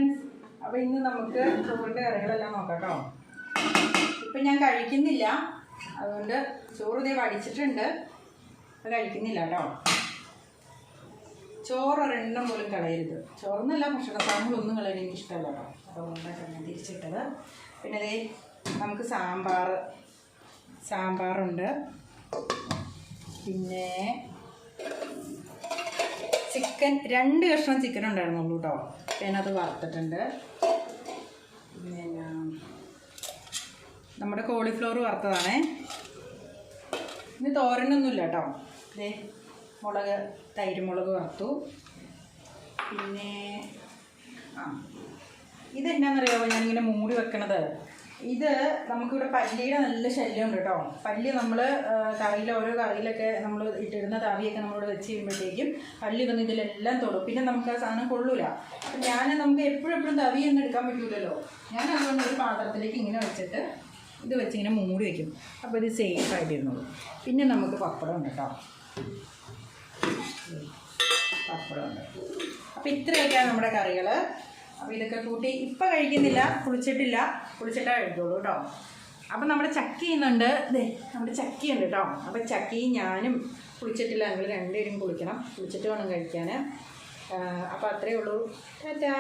Friends, അപ്പോൾ ഇന്ന് നമുക്ക് ചോറിൻ്റെ കറികളെല്ലാം നോക്കാം കേട്ടോ. ഇപ്പം ഞാൻ കഴിക്കുന്നില്ല, അതുകൊണ്ട് ചോറ് ഇതേ വടിച്ചിട്ടുണ്ട്, അത് കഴിക്കുന്നില്ല കേട്ടോ. ചോറ് ഒരെണ്ണം പോലും കളയരുത്. ചോറൊന്നുമല്ല, ഭക്ഷണ സാധനങ്ങളൊന്നും കളയാൻ എനിക്ക് ഇഷ്ടമല്ല കേട്ടോ. അതുകൊണ്ടാണ് ഞാൻ തിരിച്ചിട്ടത്. പിന്നെ അതേ നമുക്ക് സാമ്പാറുണ്ട്, പിന്നെ ചിക്കൻ 2 കഷ്ണം ചിക്കൻ ഉണ്ടായിരുന്നുള്ളൂ കേട്ടോ. പിന്നെ അത് വറുത്തിട്ടുണ്ട്. പിന്നെ നമ്മുടെ കോളിഫ്ലവർ വറുത്തതാണേ. ഇനി തോരനൊന്നുമില്ല കേട്ടോ. ഇതേ തൈര് മുളക് വറുത്തു. പിന്നെ ഇതെന്നാന്നറിയാമോ ഞാനിങ്ങനെ മൂടി വെക്കണത്? ഇത് നമുക്കിവിടെ പല്ലിയുടെ നല്ല ശല്യമുണ്ട് കേട്ടോ. പല്ലി നമ്മൾ ഓരോ കറിയിലൊക്കെ നമ്മൾ ഇട്ടിരുന്ന തവിയൊക്കെ നമ്മളിവിടെ വെച്ച് കഴിയുമ്പോഴത്തേക്കും പല്ലി വന്ന് ഇതിലെല്ലാം തൊടും. പിന്നെ നമുക്ക് ആ സാധനം കൊള്ളൂല. അപ്പം നമുക്ക് എപ്പോഴും തവിയൊന്നും എടുക്കാൻ പറ്റൂലല്ലോ. ഞാൻ അതുകൊണ്ട് ഒരു പാത്രത്തിലേക്ക് ഇങ്ങനെ വെച്ചിട്ട് ഇത് വെച്ചിങ്ങനെ മൂടി വയ്ക്കും. അപ്പോൾ ഇത് സേഫായിട്ടിരുന്നുള്ളൂ. പിന്നെ നമുക്ക് പപ്പടം ഉണ്ട് കേട്ടോ. പപ്പടമുണ്ട്. അപ്പോൾ ഇത്രയൊക്കെയാണ് നമ്മുടെ കറികൾ. അപ്പോൾ ഇതൊക്കെ കൂട്ടി ഇപ്പം കഴിക്കുന്നില്ല, കുളിച്ചിട്ടേ കഴിക്കുള്ളൂ കേട്ടോ. അപ്പം നമ്മുടെ ചക്കി ഇന്നുണ്ട്, നമ്മുടെ ചക്കിയുണ്ട് കേട്ടോ. അപ്പം ചക്കിയും ഞാനും കുളിച്ചിട്ടില്ല, ഞങ്ങൾ 2 പേരും കുളിക്കണം, കുളിച്ചിട്ട് വേണം കഴിക്കാൻ. അപ്പോൾ അത്രയേ ഉള്ളൂ. ടാറ്റാ.